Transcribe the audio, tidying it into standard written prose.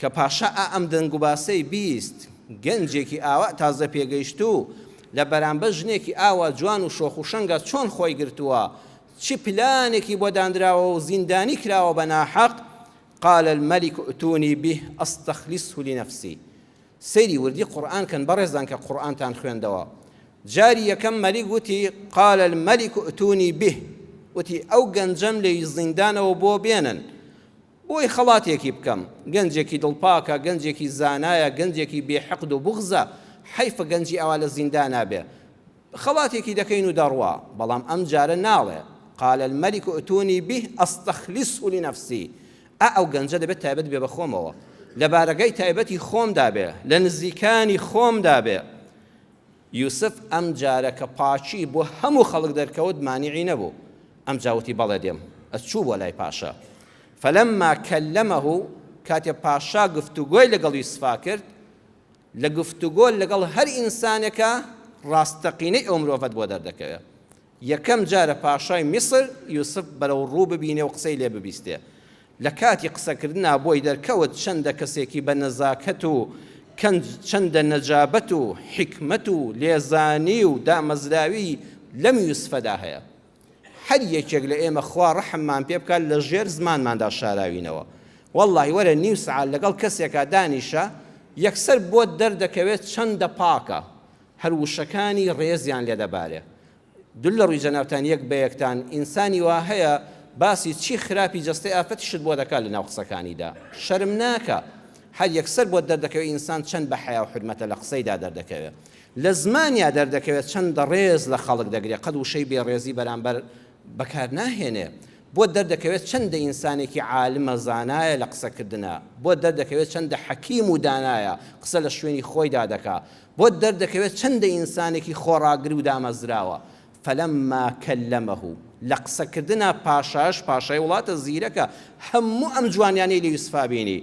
کە پاشا ئەم دەنگ و باسەی بیست گەنجێکی ئاوا تازە پێگەیشتوو لە بەرامبەر ژنێکی ئاوا جوان و شۆخ و شەنگە چۆن خۆی گرتووە چی پلانێکی بۆ دانراوە و زیندانی کراوە بە ناحەق قال الملك ائتوني به استخلصه لنفسي سەیری وردی قورئان کەن بەڕێزان کە قورئانتان خوێندەوە جاری یەکەم مەلیک وتی قال الملك ائتوني به وتی ئەو گەنجەم لە زیندانەوە بۆ بێنن بۆی خەڵاتێکی بکەم گەنجێکی دڵپاکە گەنجێکی زانایە گەنجێکی بێحەقد و بوغزە حیفە گەنجی ئەوا لە زیندانا بێ خەڵاتێکی دەکەین و دەڕوا بەڵام ئەم جارە ناڵێ قال الملك ائتوني به استخلصه لنفسي ئەو گەنجە دەبێت تایبەت بێ بە خۆمەوە لە بارەگەی تایبەتی خۆمدا بێ لە نزیکانی خۆمدا بێ یوسف ئەم جارە کە پاچی بۆ هەموو خەڵک دەرکەوت مانیعی نەبوو ئەم جاوتی بەڵێ دێم ئەچوو بۆ لای پاشا فلما كلمه کاتێ پاشا گفتوگۆی لەگەڵ یوسفا کرد لە گفتوگۆ لەگەڵ هەر ئینسانێکە ڕاستەقینەی ئەو مرۆڤەت بۆ دەردەکەوێت یەکەم جارە پاشای میسر یوسف بەرەو ڕوو ببینێ و قسەی لێ ببیستێ لە کاتی قسەکردنا بۆی دەرکەوت چەندە کەسێکی بە نەزاکەت و چەندە نەجابەت و حکمت و لێزانی و دامەزراوی لەم یوسفەدا هەیە هەر یەکێک لە ئێمە خوا ڕەحممان پێ بکات لە ژێر زمانماندا شاراوینەوە وەڵڵاهی وەرە نیو سەعات لەگەڵ کەسێکا دانیشە یەکسەر بۆ دەردەکەوێت چەندە پاکە هەر وشەکانی ڕێزیان لێ دەبارێ دوو لە ڕووی جەنابتان یەک بە یەکتان ئینسانی وا هەیە باسی چی خراپی جەستەی ئافەتیشت بۆ دەکات لە ناو قسەکانیدا شەرم ناکە هەر یەکسەر بۆ دەردەکەوێت ئینسان چەند بە حیا و حرمەتە لە قسەیدا دەردەکەوێت لە زمانیا دەردەکەوێت چەندە ڕێز لە خەڵک دەگرێت قەد وشەی بێڕێزی بەرامبەر بەکار ناهێنێ بۆ دەردەکەوێت چەندە ئینسانێکی عالمە زانایە لە قسەکردنە بۆ دەردەکەوێت چەندە حەکیم و دانایە قسە لە شوێنی خۆیدا دەکا بۆ دەردەکەوێت چەندە ئینسانێکی خۆڕاگر و دامەزراوە فلما كلمه لە قسەکردنا پاشای وڵاتە زیرەکە هەموو ئەم جوانیانەی لە یوسفا بینی